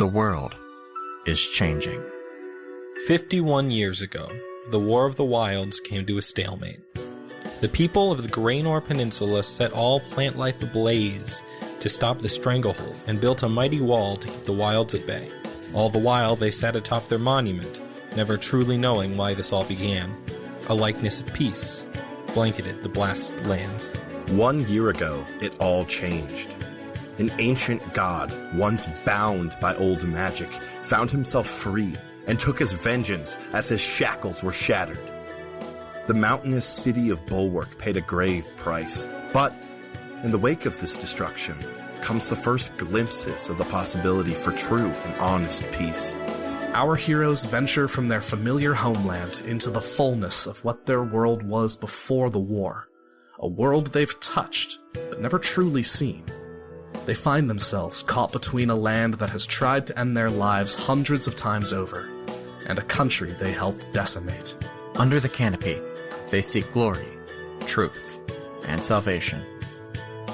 The world is changing. 51 years ago, the War of the Wilds came to a stalemate. The people of the Graynor Peninsula set all plant life ablaze to stop the Stranglehold and built a mighty wall to keep the wilds at bay. All the while, they sat atop their monument, never truly knowing why this all began. A likeness of peace blanketed the blasted lands. 1 year ago, it all changed. An ancient god, once bound by old magic, found himself free and took his vengeance as his shackles were shattered. The mountainous city of Bulwark paid a grave price, but in the wake of this destruction comes the first glimpses of the possibility for true and honest peace. Our heroes venture from their familiar homeland into the fullness of what their world was before the war, a world they've touched but never truly seen. They find themselves caught between a land that has tried to end their lives hundreds of times over, and a country they helped decimate. Under the canopy, they seek glory, truth, and salvation.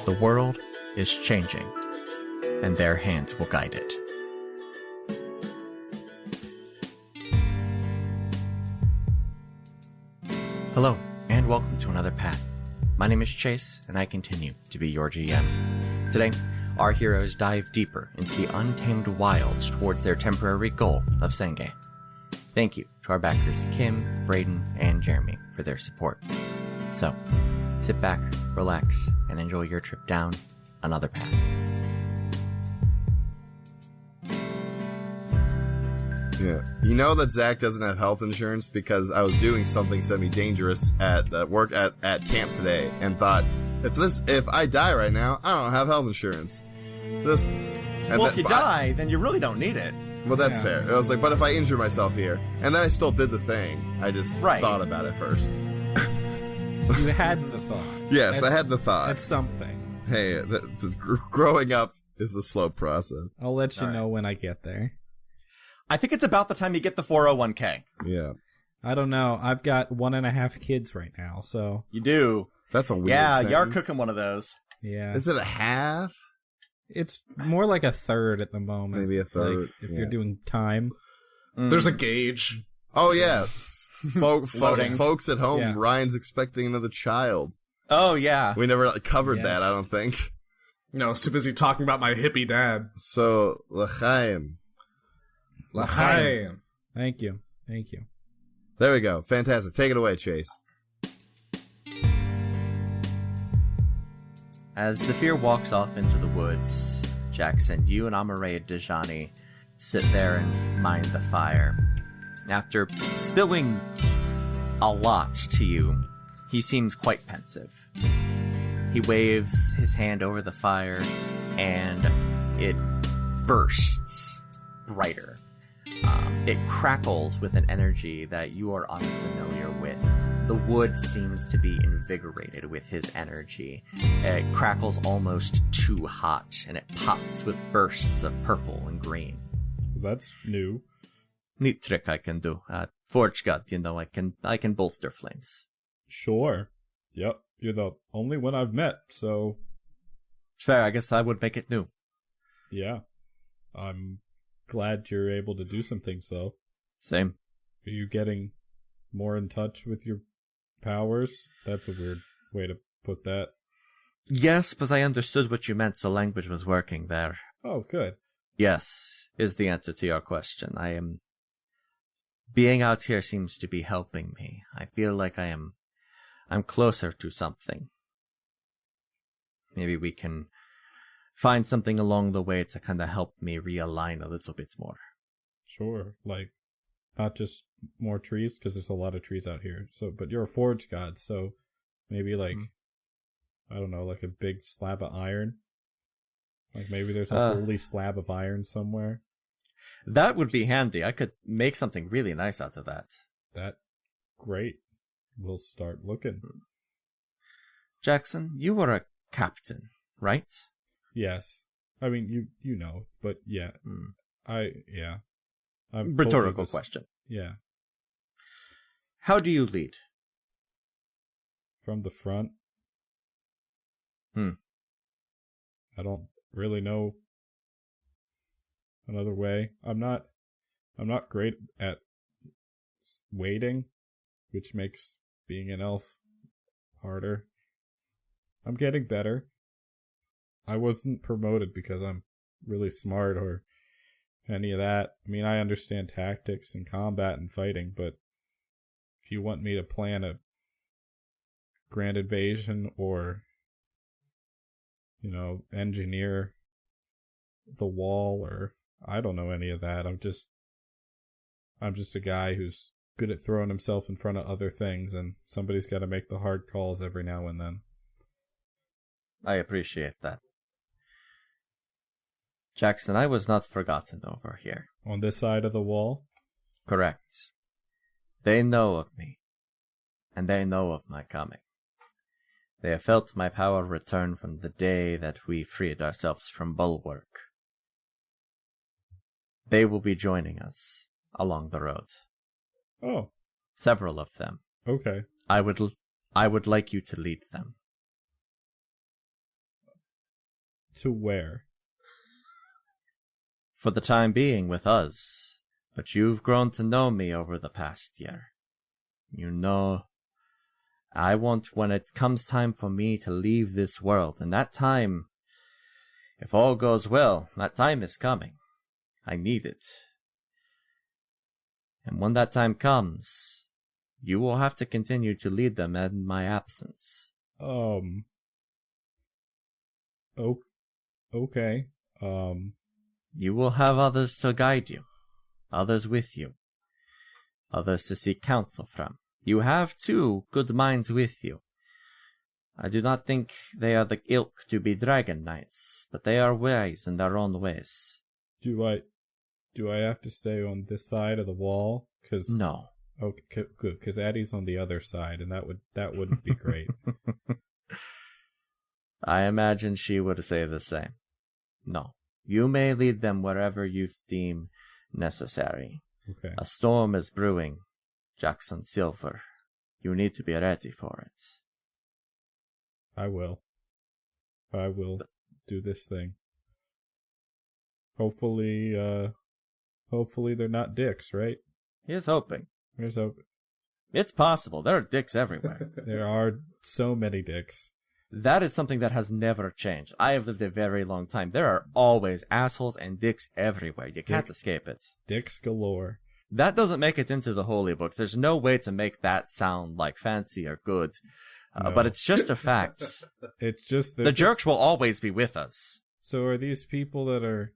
The world is changing, and their hands will guide it. Hello, and welcome to another path. My name is Chase, and I continue to be your GM. Today, our heroes dive deeper into the untamed wilds towards their temporary goal of Senge. Thank you to our backers Kim, Braden, and Jeremy for their support. So, sit back, relax, and enjoy your trip down another path. Yeah. You know that Zach doesn't have health insurance because I was doing something semi-dangerous at work at camp today and thought, if I die right now, I don't have health insurance. If you die, then you really don't need it. Well, that's fair. I was like, but if I injure myself here, and then I still did the thing, I just thought about it first. You had the thought. Yes, I had the thought. That's something. Hey, growing up is a slow process. I'll let you know when I get there. I think it's about the time you get the 401k. Yeah. I don't know. I've got 1.5 kids right now, so. You do. That's a weird sentence. You're sentence. cooking one of those. Yeah. Is it a half? It's more like a third at the moment. Maybe a third. Like, if you're doing time. There's a gauge. Oh, yeah. Folks at home, Yeah. Ryan's expecting another child. Oh, yeah. We never covered Yes. that, I don't think. No, I was too busy talking about my hippie dad. So, L'chaim. L'chaim. Thank you. Thank you. There we go. Fantastic. Take it away, Chase. As Zephyr walks off into the woods, Jackson, you and Amare Dejani sit there and mind the fire. After spilling a lot to you, he seems quite pensive. He waves his hand over the fire, and it bursts brighter. It crackles with an energy that you are unfamiliar with. The wood seems to be invigorated with his energy. It crackles almost too hot, and it pops with bursts of purple and green. That's new. Neat trick I can do. Forge God, I can bolster flames. Sure. Yep. You're the only one I've met, so. Fair, I guess I would make it new. Yeah. I'm glad you're able to do some things, though. Same. Are you getting more in touch with your powers? That's a weird way to put that. Yes, but I understood what you meant, so language was working there. Oh, good. Yes, is the answer to your question. Being out here seems to be helping me. I feel like I'm closer to something. Maybe we can find something along the way to kind of help me realign a little bit more. Sure. Like, not just more trees, because there's a lot of trees out here. So, but you're a forge god, so maybe like, I don't know, like a big slab of iron. Like maybe there's a holy slab of iron somewhere. That would be handy. I could make something really nice out of that. Great. We'll start looking. Jackson, you were a captain, right? Yes. I mean, you know, but yeah. Rhetorical question. Yeah. How do you lead? From the front. I don't really know. another way. I'm not great at waiting, which makes being an elf harder. I'm getting better. I wasn't promoted because I'm really smart or any of that. I mean, I understand tactics and combat and fighting, but if you want me to plan a grand invasion or, engineer the wall, or I don't know any of that. I'm just a guy who's good at throwing himself in front of other things, and somebody's got to make the hard calls every now and then. I appreciate that. Jackson, I was not forgotten over here. On this side of the wall? Correct. They know of me, and they know of my coming. They have felt my power return from the day that we freed ourselves from Bulwark. They will be joining us along the road. Oh. Several of them. Okay. I would like you to lead them. To where? For the time being with us, but you've grown to know me over the past year. You know, I want when it comes time for me to leave this world, and that time, if all goes well, that time is coming. I need it. And when that time comes, you will have to continue to lead them in my absence. Okay. You will have others to guide you, others with you, others to seek counsel from. You have 2 good minds with you. I do not think they are the ilk to be dragon knights, but they are wise in their own ways. Do I have to stay on this side of the wall? No. Okay, good, because Addie's on the other side, and that wouldn't be great. I imagine she would say the same. No. You may lead them wherever you deem necessary. Okay. A storm is brewing, Jackson Silver. You need to be ready for it. I will do this thing. Hopefully they're not dicks, right? Here's hoping. Here's hoping. It's possible. There are dicks everywhere. There are so many dicks. That is something that has never changed. I have lived a very long time. There are always assholes and dicks everywhere. You can't escape it. Dicks galore. That doesn't make it into the holy books. There's no way to make that sound like fancy or good. No. But it's just a fact. It's just the jerks will always be with us. So are these people that are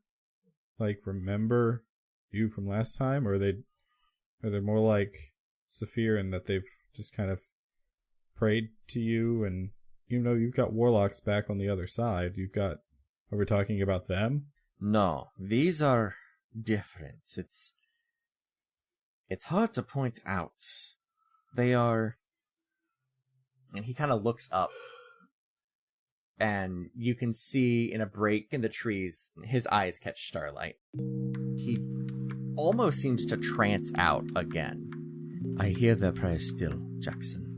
like remember you from last time, or are they more like Saphir in that they've just kind of prayed to you, and you've got warlocks back on the other side. Are we talking about them? No, these are different. It's hard to point out. They are, and he kind of looks up, and you can see in a break in the trees, his eyes catch starlight. He almost seems to trance out again. I hear their prayers still, Jackson.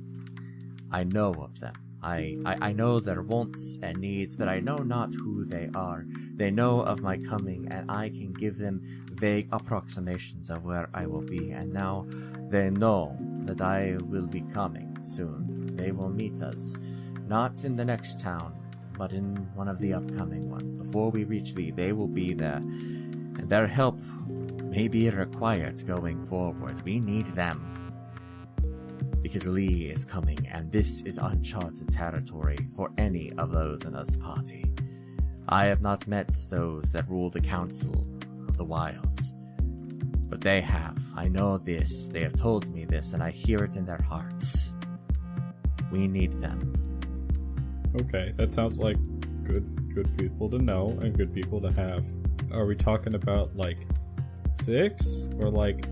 I know of them. I know their wants and needs, but I know not who they are. They know of my coming, and I can give them vague approximations of where I will be, and now they know that I will be coming soon. They will meet us, not in the next town, but in one of the upcoming ones. Before we reach Lee, they will be there, and their help may be required going forward. We need them. Because Lee is coming, and this is uncharted territory for any of those in this party. I have not met those that rule the Council of the Wilds, but they have. I know this, they have told me this, and I hear it in their hearts. We need them. Okay, that sounds like good people to know and good people to have. Are we talking about like 6 or like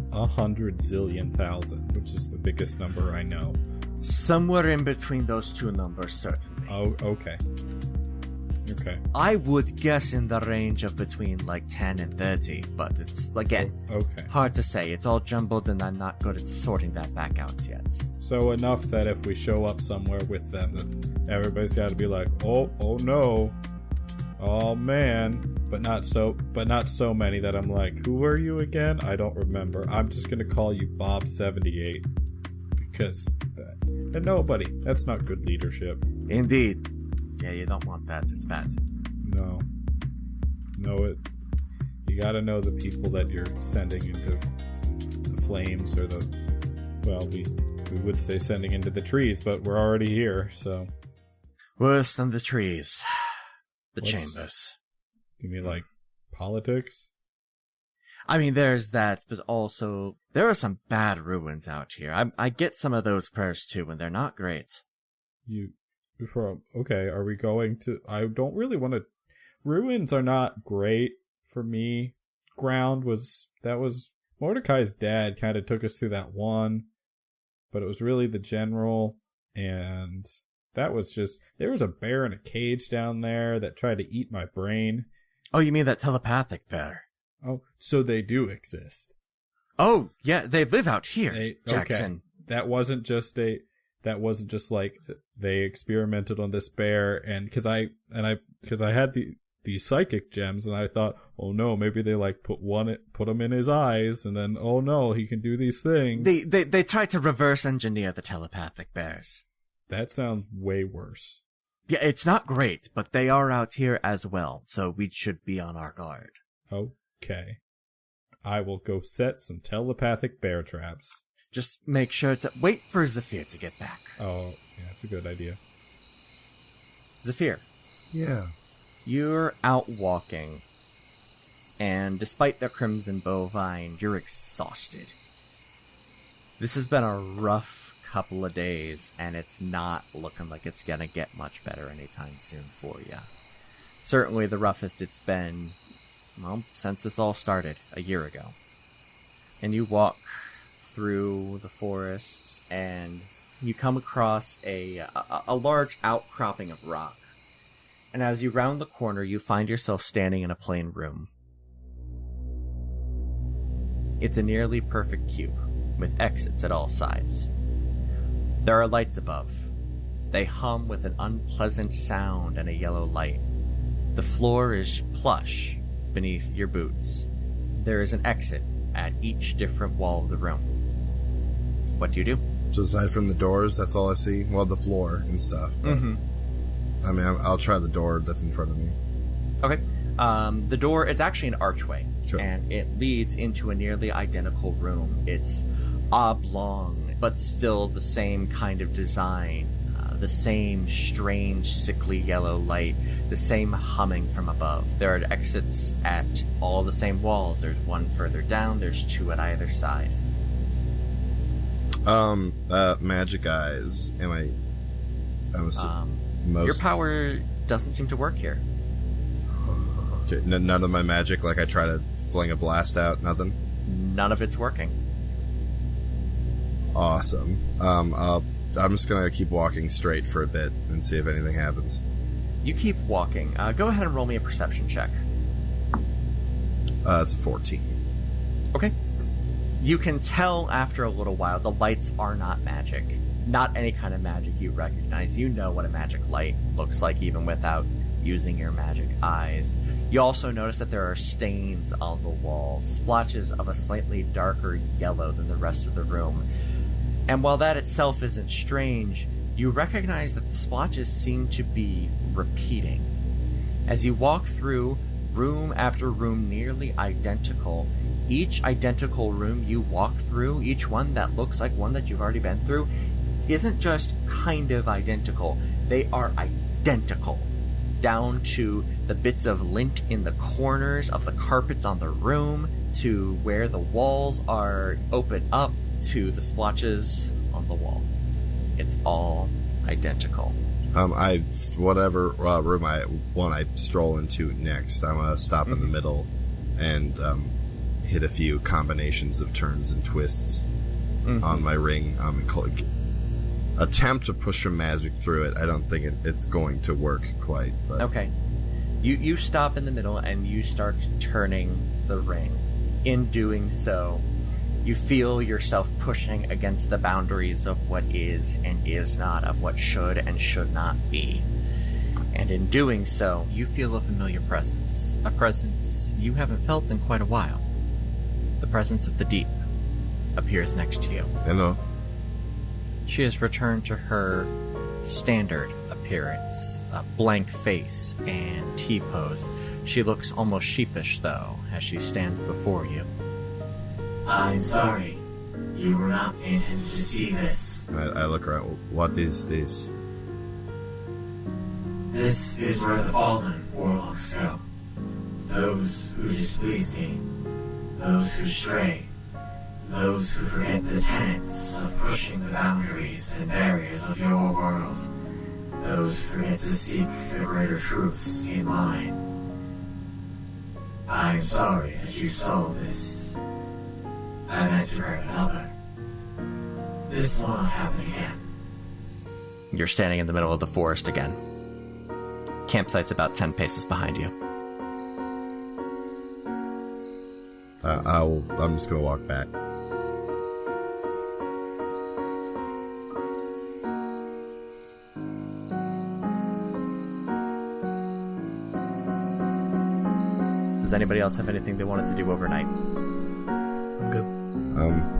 100 zillion thousand, which is the biggest number I know? Somewhere in between those 2 numbers, certainly. Oh, okay. Okay. I would guess in the range of between like 10 and 30, but it's, again, hard to say. It's all jumbled, and I'm not good at sorting that back out yet. So enough that if we show up somewhere with them, that everybody's got to be like, oh no, Oh man, but not so many that I'm like, who are you again? I don't remember. I'm just gonna call you Bob78 because and nobody. That's not good leadership. Indeed. Yeah, you don't want that. It's bad. No. You gotta know the people that you're sending into the flames or we would say sending into the trees, but we're already here, so. Worse than the trees. The chambers. You mean like politics? I mean, there's that, but also there are some bad ruins out here. I get some of those prayers too, and they're not great. Okay, are we going to... I don't really want to... Ruins are not great for me. That was... Mordecai's dad kind of took us through that one, but it was really the general, and that was just... There was a bear in a cage down there that tried to eat my brain. Oh, you mean that telepathic bear? Oh, so they do exist. Oh, yeah, they live out here, Jackson. Okay. That wasn't just like they experimented on this bear, and because I had the psychic gems, and I thought, oh no, maybe they like put them in his eyes, and then oh no, he can do these things. They tried to reverse engineer the telepathic bears. That sounds way worse. Yeah, it's not great, but they are out here as well, so we should be on our guard. Okay, I will go set some telepathic bear traps. Just make sure to wait for Zephyr to get back. Oh, yeah, that's a good idea. Zephyr. Yeah. You're out walking, and despite the crimson bovine, you're exhausted. This has been a rough couple of days, and it's not looking like it's gonna get much better anytime soon for you. Certainly the roughest it's been, well, since this all started a year ago. And you walk through the forests, and you come across a large outcropping of rock. And as you round the corner, you find yourself standing in a plain room. It's a nearly perfect cube, with exits at all sides. There are lights above. They hum with an unpleasant sound and a yellow light. The floor is plush beneath your boots. There is an exit at each different wall of the room. What do you do? So aside from the doors, that's all I see? Well, the floor and stuff. Mm-hmm. I mean, I'll try the door that's in front of me. Okay. The door, it's actually an archway. Sure. And it leads into a nearly identical room. It's oblong, but still the same kind of design. The same strange, sickly yellow light. The same humming from above. There are exits at all the same walls. There's one further down. There's two at either side. Magic eyes. Your power doesn't seem to work here. Okay, none of my magic, like I try to fling a blast out, nothing? None of it's working. Awesome. I'm just gonna keep walking straight for a bit and see if anything happens. You keep walking. Go ahead and roll me a perception check. It's a 14. Okay. You can tell after a little while the lights are not magic. Not any kind of magic you recognize. You know what a magic light looks like even without using your magic eyes. You also notice that there are stains on the walls, splotches of a slightly darker yellow than the rest of the room. And while that itself isn't strange, you recognize that the splotches seem to be repeating. As you walk through room after room nearly identical, each identical room you walk through, each one that looks like one that you've already been through, isn't just kind of identical. They are identical. Down to the bits of lint in the corners of the carpets on the room, to where the walls are open up, to the splotches on the wall. It's all identical. Whatever room I stroll into next, I'm gonna stop in the middle and hit a few combinations of turns and twists on my ring. Attempt to push some magic through it. I don't think it's going to work quite. But. Okay. You stop in the middle and you start turning the ring. In doing so, you feel yourself pushing against the boundaries of what is and is not, of what should and should not be. And in doing so, you feel a familiar presence. A presence you haven't felt in quite a while. The presence of the deep appears next to you. Hello. She has returned to her standard appearance, a blank face and T-pose. She looks almost sheepish, though, as she stands before you. I'm sorry. You were not intended to see this. I look around. What is this? This is where the fallen warlocks go. Those who displease me. Those who stray. Those who forget the tenets of pushing the boundaries and barriers of your world. Those who forget to seek the greater truths in mine. I'm sorry that you saw this. I meant to hurt another. This will not happen again. You're standing in the middle of the forest again. Campsite's about 10 paces behind you. I'm just gonna walk back. Does anybody else have anything they wanted to do overnight? I'm good.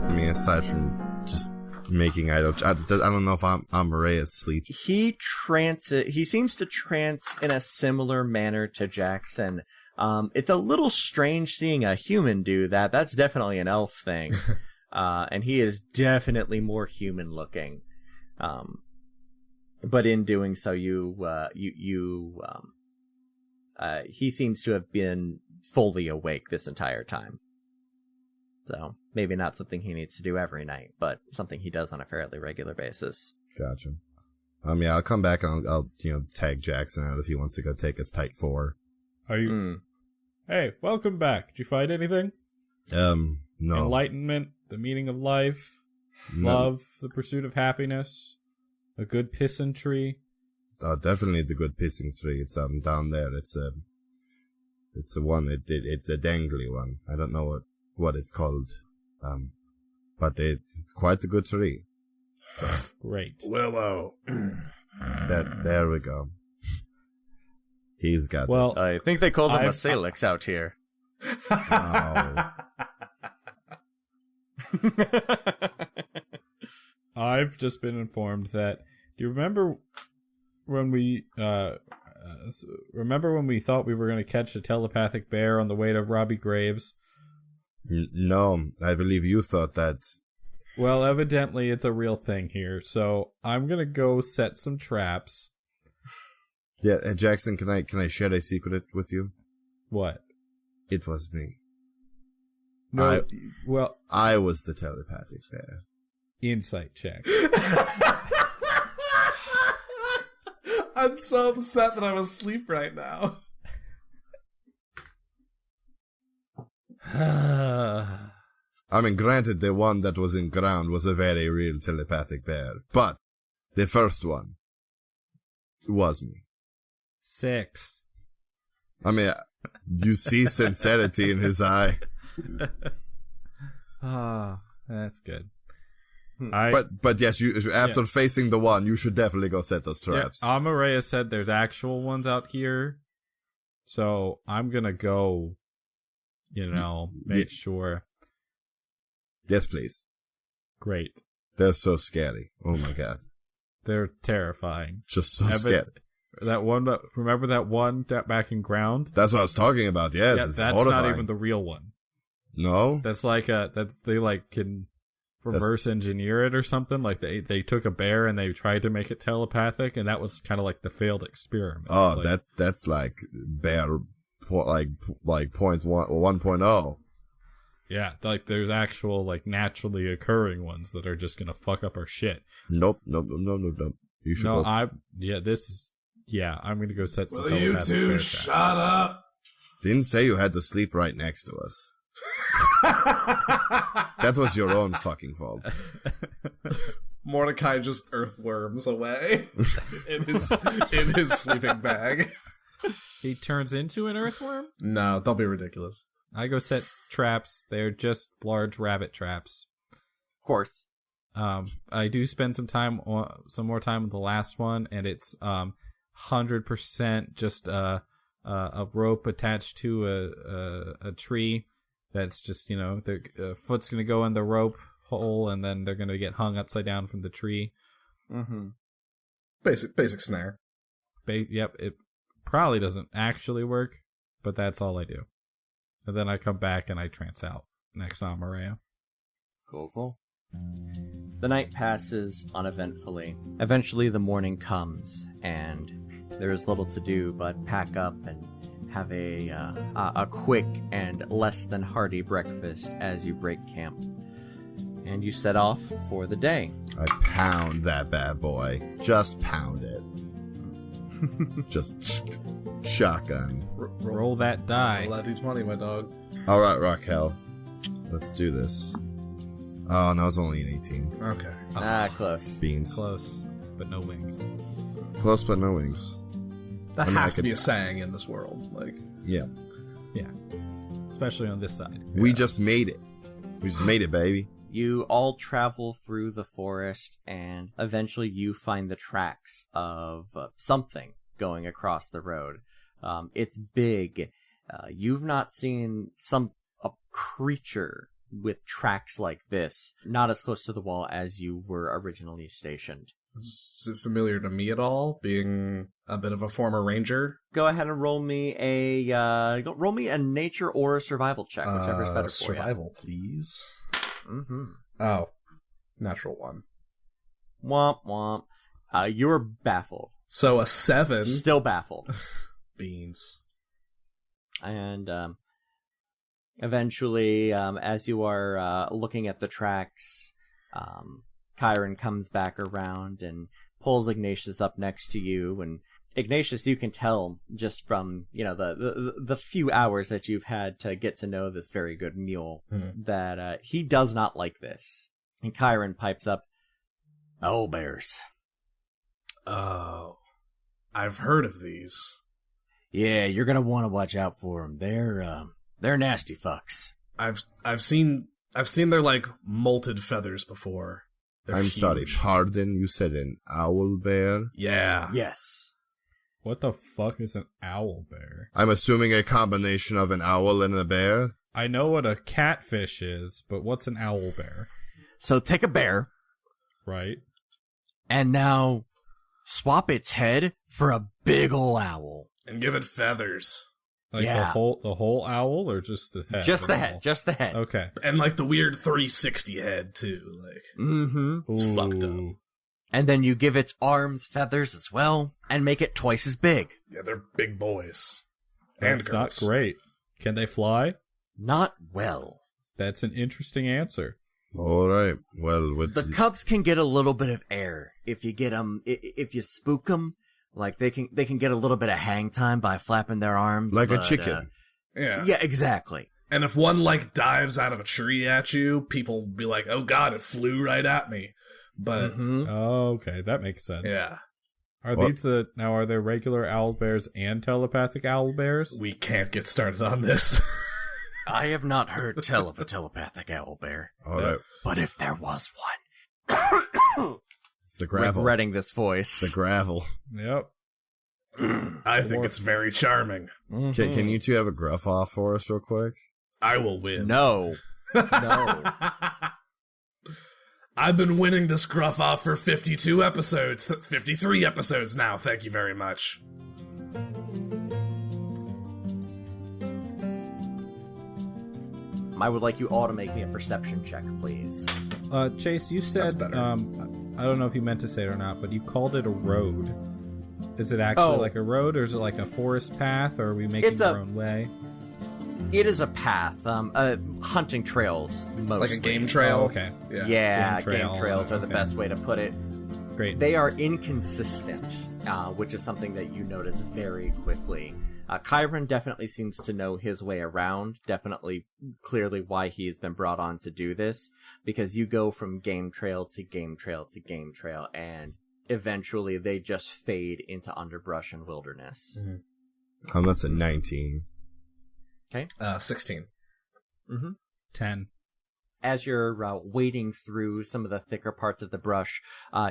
I mean, aside from just making items, I don't know if Amare is asleep. He seems to trance in a similar manner to Jackson. It's a little strange seeing a human do that. That's definitely an elf thing. And he is definitely more human looking. But in doing so, he seems to have been fully awake this entire time. So maybe not something he needs to do every night, but something he does on a fairly regular basis. Gotcha. Yeah, I'll come back and I'll tag Jackson out if he wants to go take his Type 4. Are you? Hey, welcome back. Did you find anything? No. Enlightenment, the meaning of life, No. love, the pursuit of happiness, a good pissing tree. Definitely the good pissing tree. It's down there. It's a one. It's a dangly one. I don't know what it's called. But it's quite a good tree. So Great. Willow. there we go. He's got Well, I think they call them I've- a salix out here. Oh. I've just been informed that. Do you remember when we thought we were going to catch a telepathic bear on the way to Robbie Graves? No, I believe you thought that. Well, evidently it's a real thing here, so I'm going to go set some traps. Yeah, Jackson, can I share a secret with you? What? It was me. No, well, I was the telepathic bear. insight check. I'm so upset that I'm asleep right now. I mean, granted, the one that was in ground was a very real telepathic bear, but the first one was me. 6. I mean, you see sincerity in his eye. That's good. But yes, you after facing the one, you should definitely go set those traps. Yeah, Amareya said there's actual ones out here, so I'm gonna go, make sure. Yes, please. Great. They're so scary. Oh my god. They're terrifying. Just so scary. Remember that one back in ground? That's what I was talking about. Yes, Yeah, it's that's horrifying. not even the real one. No? That's like that they can reverse engineer it or something. Like they took a bear and they tried to make it telepathic, and that was kind of like the failed experiment. Oh, like, that's like bear like 1.0. Yeah, like there's actual like naturally occurring ones that are just gonna fuck up our shit. Nope. You should go. I'm gonna go set some Will you telepathic two bear shut traps. up? Didn't say you had to sleep right next to us. That was your own fucking fault. Mordecai just earthworms away in his sleeping bag. He turns into an earthworm? No, don't be ridiculous. I go set traps. They're just large rabbit traps. Of course. I do spend some more time with the last one, and it's 100% just a rope attached to a tree that's just, their foot's going to go in the rope hole and then they're going to get hung upside down from the tree. Mm-hmm. Basic snare. Yep, it probably doesn't actually work, but that's all I do. And then I come back and I trance out next to Amareya. Cool. The night passes uneventfully. Eventually the morning comes, and there is little to do but pack up and have a quick and less than hearty breakfast as you break camp. And you set off for the day. I pound that bad boy. Just pound it. Just shotgun. Roll that die. Roll that d20, my dog. All right, Raquel. Let's do this. Oh, no, it's only an 18. Okay. Close. Beans. Close, but no wings. Close, but no wings. That I mean, has to be a saying in this world. Yeah. Yeah. Especially on this side. We just made it. We just made it, baby. You all travel through the forest, and eventually you find the tracks of something going across the road. It's big. You've not seen a creature with tracks like this, not as close to the wall as you were originally stationed. Is it familiar to me at all, being a bit of a former ranger? Go ahead and roll me a nature or a survival check, whichever's better for you. Survival, please. Mm-hmm. Oh, natural 1. Womp womp. You're baffled. So a 7. Still baffled. Beans. And eventually, as you are looking at the tracks, Chiron comes back around and pulls Ignatius up next to you. And Ignatius, you can tell just from the few hours that you've had to get to know this very good mule that he does not like this. And Chiron pipes up, "Owlbears." Oh, I've heard of these. Yeah, you're gonna want to watch out for them. They're nasty fucks. I've seen their molted feathers before. They're I'm huge. sorry, pardon, you said an owl bear? Yeah. Yes. What the fuck is an owl bear? I'm assuming a combination of an owl and a bear? I know what a catfish is, but what's an owl bear? So take a bear, Right? and now swap its head for a big ol' owl. And give it feathers. Like Yeah. the whole owl or just the head? Just the head, just the head. Okay. And the weird 360 head too. Mm-hmm. It's fucked up. Ooh. And then you give its arms feathers as well, and make it twice as big. Yeah, they're big boys. And That's not girls. great. Can they fly? Not well. That's an interesting answer. All right. Well, The cubs can get a little bit of air if you get them. If you spook them, they can get a little bit of hang time by flapping their arms, like a but, chicken. Yeah. Yeah, exactly. And if one dives out of a tree at you, people will be like, "Oh God, it flew right at me." But Mhm. Oh, okay. That makes sense. yeah, Are there regular owl bears and telepathic owl bears? we can't get started on this. I have not heard tell of a telepathic owl bear, All right. but if there was one, It's the gravel. regretting this voice. The gravel. Yep. I think it's very charming. Mhm. Can you two have a gruff off for us real quick? I will win. No. No. I've been winning this gruff off for 52 episodes, 53 episodes now. Thank you very much. I would like you all to make me a perception check, please. Chase, you That's said, better. I don't know if you meant to say it or not, but you called it a road. Is it actually like a road, or is it like a forest path, or are we making It's our own way? It is a path, hunting trails, mostly. Like a game trail. Oh, okay. Yeah, Game trail, game trails are the okay. best way to put it. Great. They are inconsistent, which is something that you notice very quickly. Chiron definitely seems to know his way around, clearly why he has been brought on to do this, because you go from game trail to game trail to game trail, and eventually they just fade into underbrush and wilderness. That's a 19. Okay. 16. Mm-hmm. 10. as you're wading through some of the thicker parts of the brush,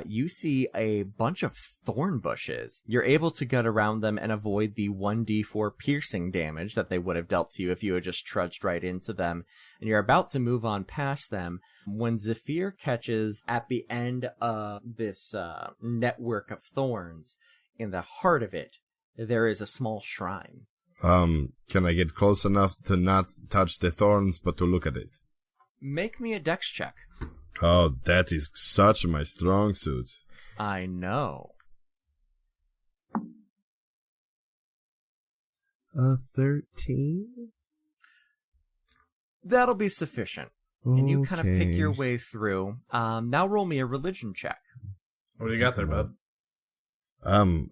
you see a bunch of thorn bushes. You're able to get around them and avoid the 1d4 piercing damage that they would have dealt to you if you had just trudged right into them. And you're about to move on past them when Zephyr catches at the end of this network of thorns. In the heart of it, there is a small shrine. Can I get close enough to not touch the thorns, but to look at it? Make me a dex check. Oh, that is such my strong suit. I know. 13? That'll be sufficient. Okay. And you kind of pick your way through. Now roll me a religion check. What do you got there, bud? I'm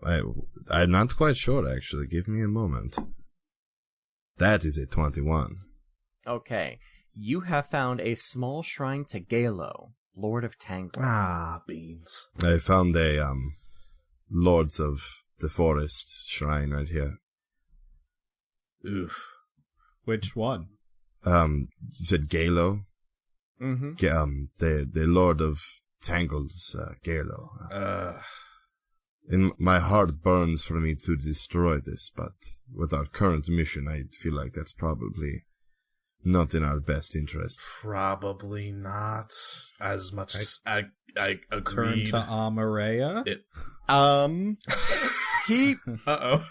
not quite sure, actually. Give me a moment. That is a 21. Okay. You have found a small shrine to Galo, Lord of Tangle. Ah, beans. I found a, Lords of the Forest shrine right here. Oof. Which one? You said Galo? Mm-hmm. The Lord of Tangle's, Galo. And my heart burns for me to destroy this, but with our current mission, I feel like that's probably not in our best interest. Probably not as much as I Turn agreed. to Amareya. He Uh-oh.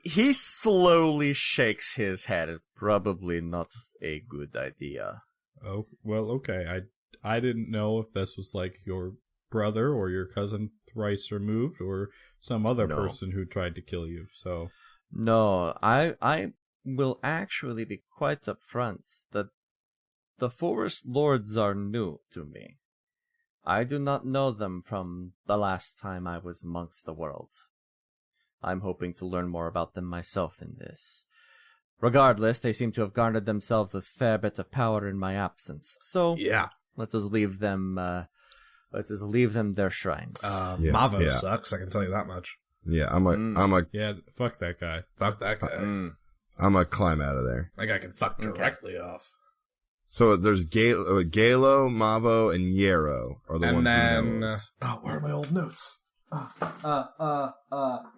he slowly shakes his head. Probably not a good idea. Oh, well, okay. I didn't know if this was like your brother or your cousin thrice removed or some other person who tried to kill you, so... No, I will actually be quite upfront that the Forest Lords are new to me. I do not know them from the last time I was amongst the world. I'm hoping to learn more about them myself in this. Regardless, they seem to have garnered themselves a fair bit of power in my absence. So, Yeah. let us leave them their shrines. Mavo sucks, I can tell you that much. Yeah, Yeah, fuck that guy. Fuck that guy. I'm gonna climb out of there. That guy can fuck directly off. So there's Galo, Mavo, and Yarrow are the And ones then... who knows. where are my old notes?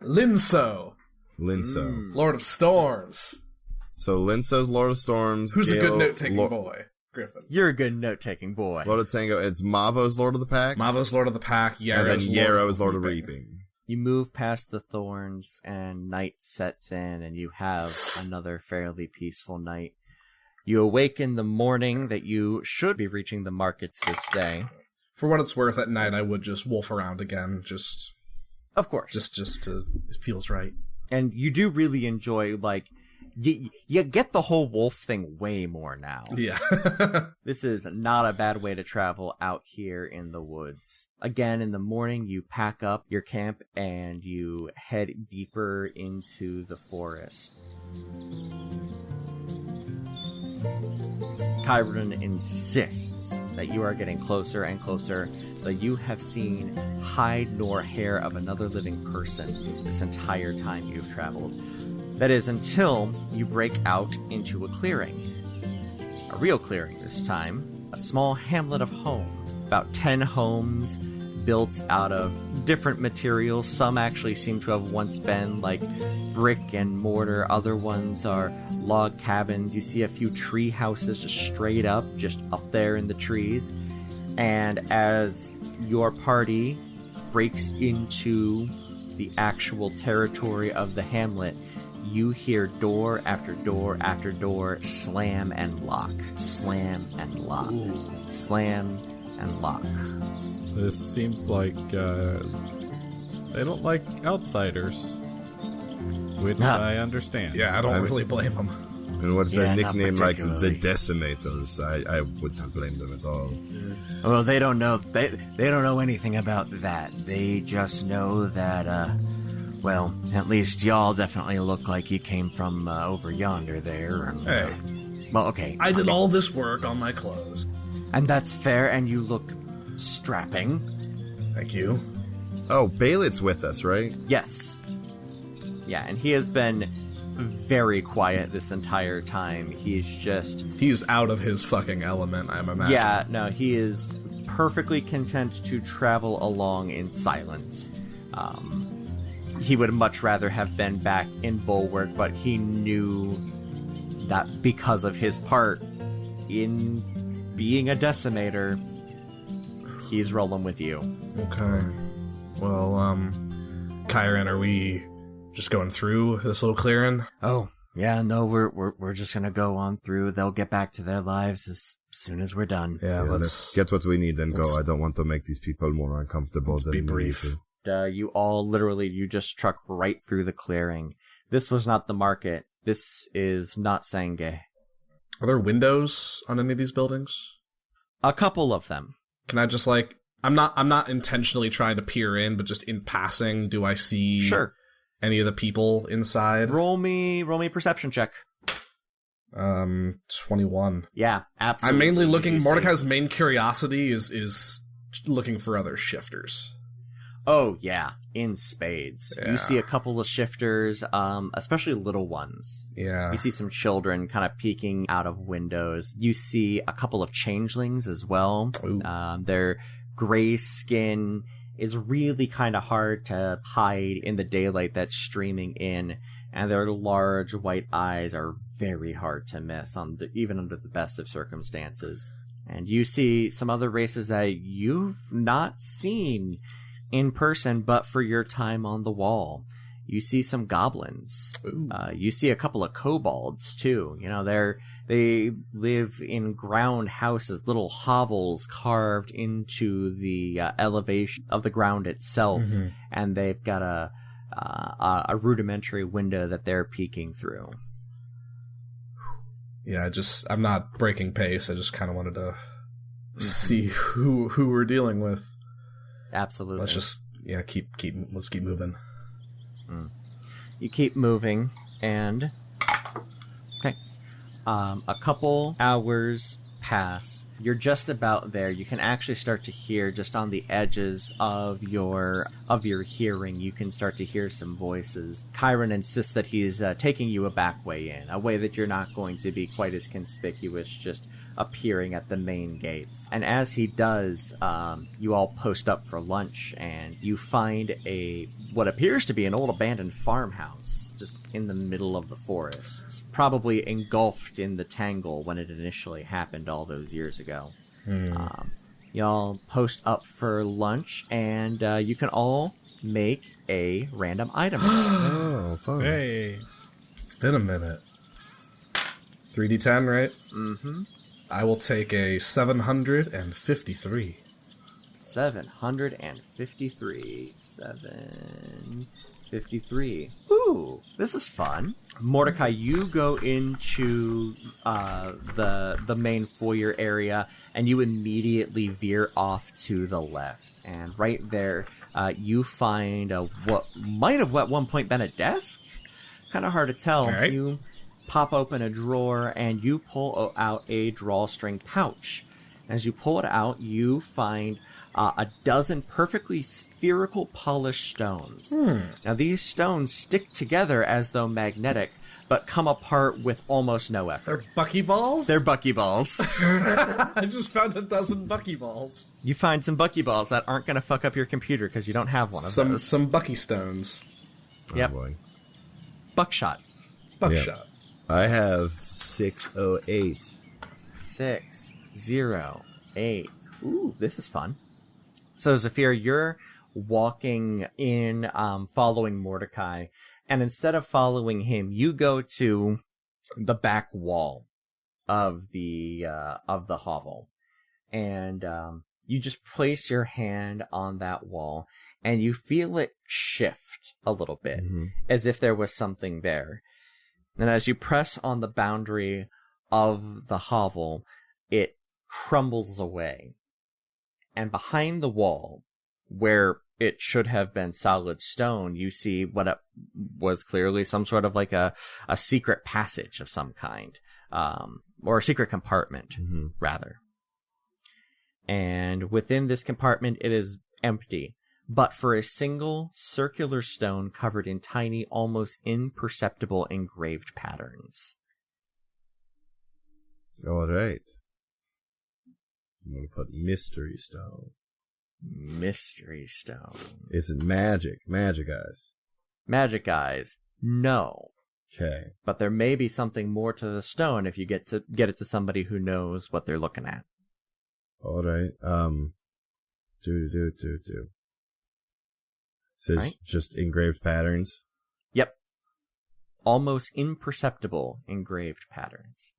Linso. Linso. Lord of Storms. So Linso's Lord of Storms. Who's a Galo, good note-taking boy? Griffin. You're a good note-taking boy. Lord of Tango. It's Mavo's Lord of the Pack. Mavo's Lord of the Pack. And then Yarrow's Lord of Reaping. Reaping. You move past the thorns, and night sets in, and you have another fairly peaceful night. You awake in the morning that you should be reaching the markets this day. For what it's worth, at night I would just wolf around again, Of course. just to, it feels right. And you do really enjoy, like, you get the whole wolf thing way more now. Yeah. This is not a bad way to travel out here in the woods. Again, in the morning, you pack up your camp and you head deeper into the forest. Chiron insists that you are getting closer and closer, that you have seen hide nor hair of another living person this entire time you've traveled. That is, until you break out into a clearing. A real clearing this time. A small hamlet of home. About 10 homes built out of different materials. Some actually seem to have once been like brick and mortar. Other ones are log cabins. You see a few tree houses just straight up, just up there in the trees. And as your party breaks into the actual territory of the hamlet, you hear door after door after door slam and lock, slam and lock, slam and lock. This seems like they don't like outsiders, which I understand. Yeah, I don't really blame him. And what's their Yeah, not nickname, like the particularly. Decimators? I would not blame them at all. Well, they don't know. They don't know anything about that. They just know that. Well, at least y'all definitely look like you came from over yonder there. And, Hey. well, okay. I did all this work on my clothes. And that's fair. And you look strapping. Thank you. Oh, Bailit's with us, right? Yes. Yeah, and he has been very quiet this entire time. He's out of his fucking element, I'm imagining. Yeah, no, he is perfectly content to travel along in silence. He would much rather have been back in Bulwark, but he knew that because of his part in being a decimator, he's rolling with you. Okay. Well, Kyron, are we just going through this little clearing? Oh, yeah, no, we're just gonna go on through. They'll get back to their lives as soon as we're done. Yeah, let's get what we need and go. I don't want to make these people more uncomfortable let's than be we brief. need to. You just truck right through the clearing. This was not the market. This is not Senge. Are there windows on any of these buildings? A couple of them. Can I just I'm not intentionally trying to peer in, but just in passing, do I see any of the people inside? Roll me perception check. 21. Yeah, absolutely. I'm mainly looking. Mordecai's main curiosity is looking for other shifters. Oh yeah, in spades. Yeah. You see a couple of shifters, especially little ones. Yeah. You see some children kind of peeking out of windows. You see a couple of changelings as well. Their gray skin is really kind of hard to hide in the daylight that's streaming in, and their large white eyes are very hard to miss even under the best of circumstances. And you see some other races that you've not seen in person, but for your time on the wall. You see some goblins. You see a couple of kobolds too. You know, they live in ground houses, little hovels carved into the elevation of the ground itself, and they've got a rudimentary window that they're peeking through. Yeah, I'm not breaking pace. I just kind of wanted to see who we're dealing with. Absolutely. Let's just let's keep moving. You keep moving, and a couple hours pass. You're just about there. You can actually start to hear, just on the edges of your hearing, you can start to hear some voices. Kyron insists that he's taking you a back way in, a way that you're not going to be quite as conspicuous, just appearing at the main gates. And as he does, you all post up for lunch, and you find what appears to be an old abandoned farmhouse just in the middle of the forests, probably engulfed in the tangle when it initially happened all those years ago. Y'all post up for lunch, and you can all make a random item. Oh, fun. Hey. It's been a minute. 3d10, right? Mm-hmm. I will take a 753. 753. 753. Ooh, this is fun. Mordecai, you go into the main foyer area, and you immediately veer off to the left. And right there, you find what might have at one point been a desk. Kind of hard to tell. Right. You pop open a drawer, and you pull out a drawstring pouch. As you pull it out, you find a dozen perfectly spherical polished stones. Now, these stones stick together as though magnetic, but come apart with almost no effort. They're buckyballs? They're buckyballs. I just found a dozen buckyballs. You find some buckyballs that aren't going to fuck up your computer because you don't have one of those. Some bucky stones. Yep. Oh, boy. Buckshot. Buckshot. I have 608. 608. Ooh, this is fun. So, Zafir, you're walking in, following Mordecai, and instead of following him, you go to the back wall of the hovel, and you just place your hand on that wall, and you feel it shift a little bit, as if there was something there. And as you press on the boundary of the hovel, it crumbles away. And behind the wall, where it should have been solid stone, you see what it was clearly some sort of like a secret passage of some kind, or a secret compartment, rather. And within this compartment, it is empty, but for a single circular stone covered in tiny, almost imperceptible engraved patterns. All right. I'm going to put mystery stone. Mystery stone. Is it magic? Magic eyes. Magic eyes. No. Okay. But there may be something more to the stone if you get it to somebody who knows what they're looking at. All right. Says right. Just engraved patterns. Yep. Almost imperceptible engraved patterns.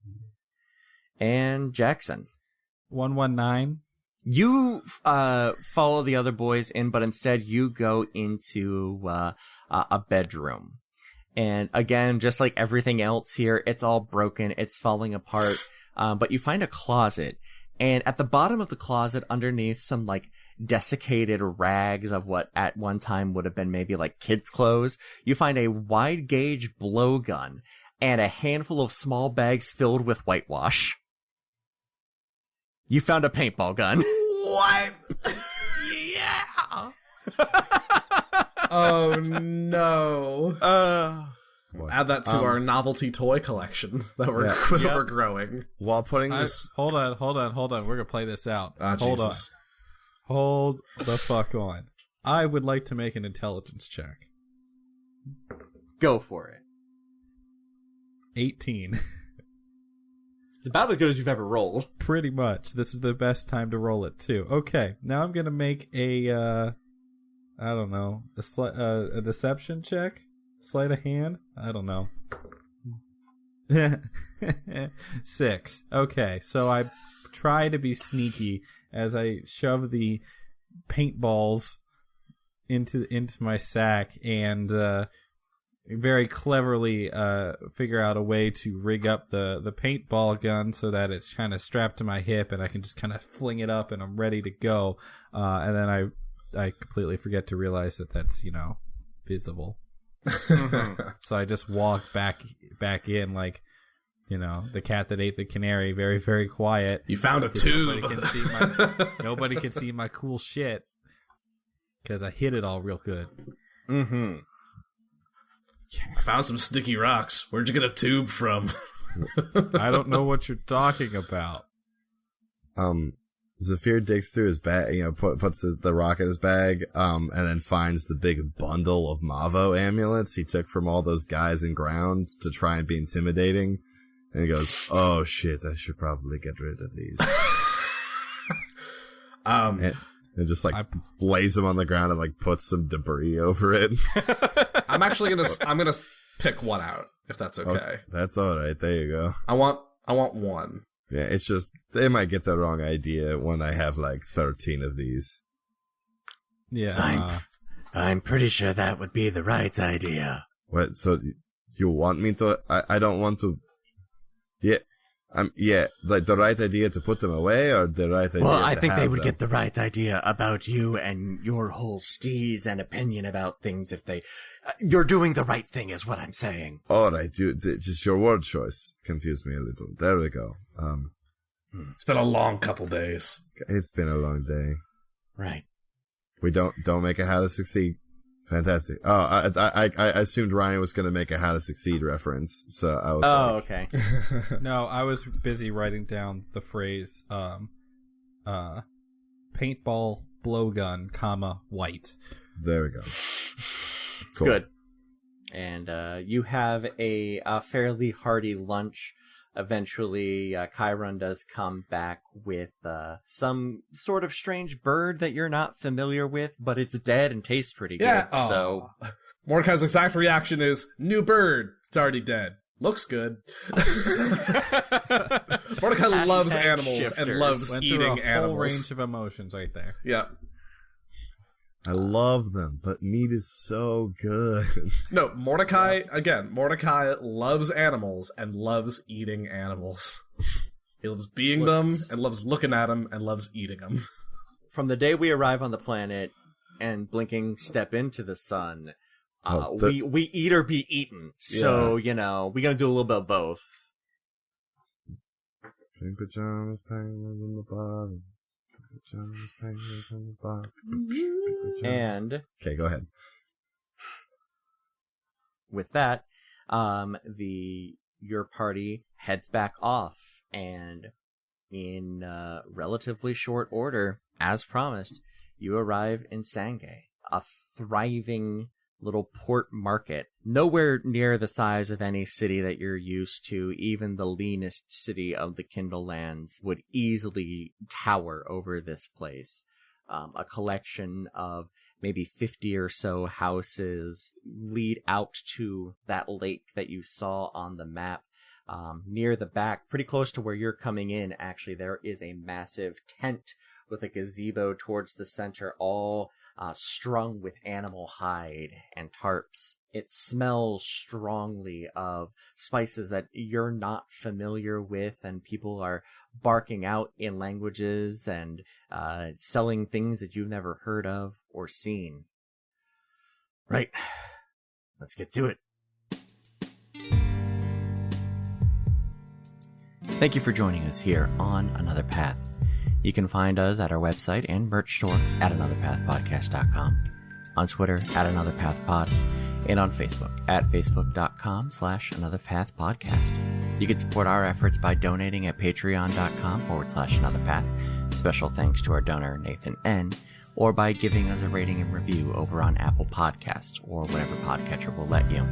And Jackson. 119. You follow the other boys in, but instead you go into a bedroom. And again, just like everything else here, it's all broken. It's falling apart. But you find a closet. And at the bottom of the closet, underneath some like desiccated rags of what at one time would have been maybe like kids' clothes, you find a wide gauge blowgun and a handful of small bags filled with whitewash. You found a paintball gun. What? Yeah. Oh no. Add that to our novelty toy collection that we're growing. While putting this... Hold on. We're gonna play this out. Hold on. Hold the fuck on. I would like to make an intelligence check. Go for it. 18. It's about as good as you've ever rolled. Pretty much. This is the best time to roll it, too. Okay, now I'm going to make a, I don't know, a deception check? Sleight of hand? I don't know. 6. Okay, so I try to be sneaky as I shove the paintballs into my sack and very cleverly figure out a way to rig up the paintball gun so that it's kind of strapped to my hip and I can just kind of fling it up and I'm ready to go. And then I completely forget to realize that that's, visible. So I just walk back in like, the cat that ate the canary, very, very quiet. You found a tube. Nobody can see my cool shit because I hid it all real good. Mm-hmm. I found some sticky rocks. Where'd you get a tube from? I don't know what you're talking about. Zephyr digs through his bag, puts the rock in his bag, and then finds the big bundle of Mavo amulets he took from all those guys in ground to try and be intimidating. And he goes, "Oh shit, I should probably get rid of these." And just like lays them on the ground and like puts some debris over it. I'm gonna pick one out if that's okay. Oh, that's all right. There you go. I want one. Yeah, it's just they might get the wrong idea when I have like 13 of these. Yeah, I'm pretty sure that would be the right idea. What? So you want me to? I don't want to. Yeah. Like the right idea to put them away, or the right idea. Well, I to think they have would them? get the right idea about you and your whole steez and opinion about things if they. You're doing the right thing, is what I'm saying. All right, just your word choice confused me a little. There we go. It's been a long couple days. It's been a long day. Right. We don't make it how to succeed. Fantastic. Oh, I assumed Ryan was going to make a how to succeed reference, so I was. Oh, okay. No, I was busy writing down the phrase, paintball blowgun, white. There we go. Cool. Good. And you have a fairly hearty lunch. Eventually, Chiron does come back with some sort of strange bird that you're not familiar with, but it's dead and tastes pretty good. So Mordecai's exact reaction is, new bird. It's already dead. Looks good. Mordecai loves animals shifters. and loves Went eating through a animals. whole range of emotions right there. Yeah. I love them, but meat is so good. No, Mordecai loves animals and loves eating animals. He loves being them and loves looking at them and loves eating them. from the day we arrive on the planet and blinking step into the sun, we eat or be eaten. So, we gotta do a little bit of both. Pink pajamas, penguins in the bottom. And okay, go ahead. with that, your party heads back off, and in relatively short order, as promised, you arrive in Senge, a thriving little port market, nowhere near the size of any city that you're used to. Even the leanest city of the Kindle Lands would easily tower over this place. A collection of maybe 50 or so houses lead out to that lake that you saw on the map. Near the back, pretty close to where you're coming in, actually, there is a massive tent with a gazebo towards the center, all strung with animal hide and tarps. It smells strongly of spices that you're not familiar with, and people are barking out in languages and selling things that you've never heard of or seen. Right. Let's get to it. Thank you for joining us here on Another Path. You can find us at our website and merch store at anotherpathpodcast.com, on Twitter at anotherpathpod, and on Facebook at facebook.com/anotherpathpodcast. You can support our efforts by donating at patreon.com/anotherpath. Special thanks to our donor, Nathan N., or by giving us a rating and review over on Apple Podcasts or whatever podcatcher will let you.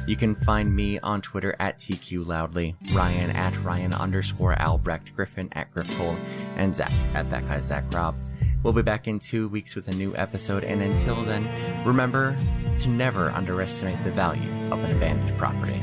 You can find me on Twitter at TQLoudly, Ryan at Ryan_Albrecht, Griffin at Griffcole, and Zach at That Guy Zach Rob. We'll be back in 2 weeks with a new episode, and until then, remember to never underestimate the value of an abandoned property.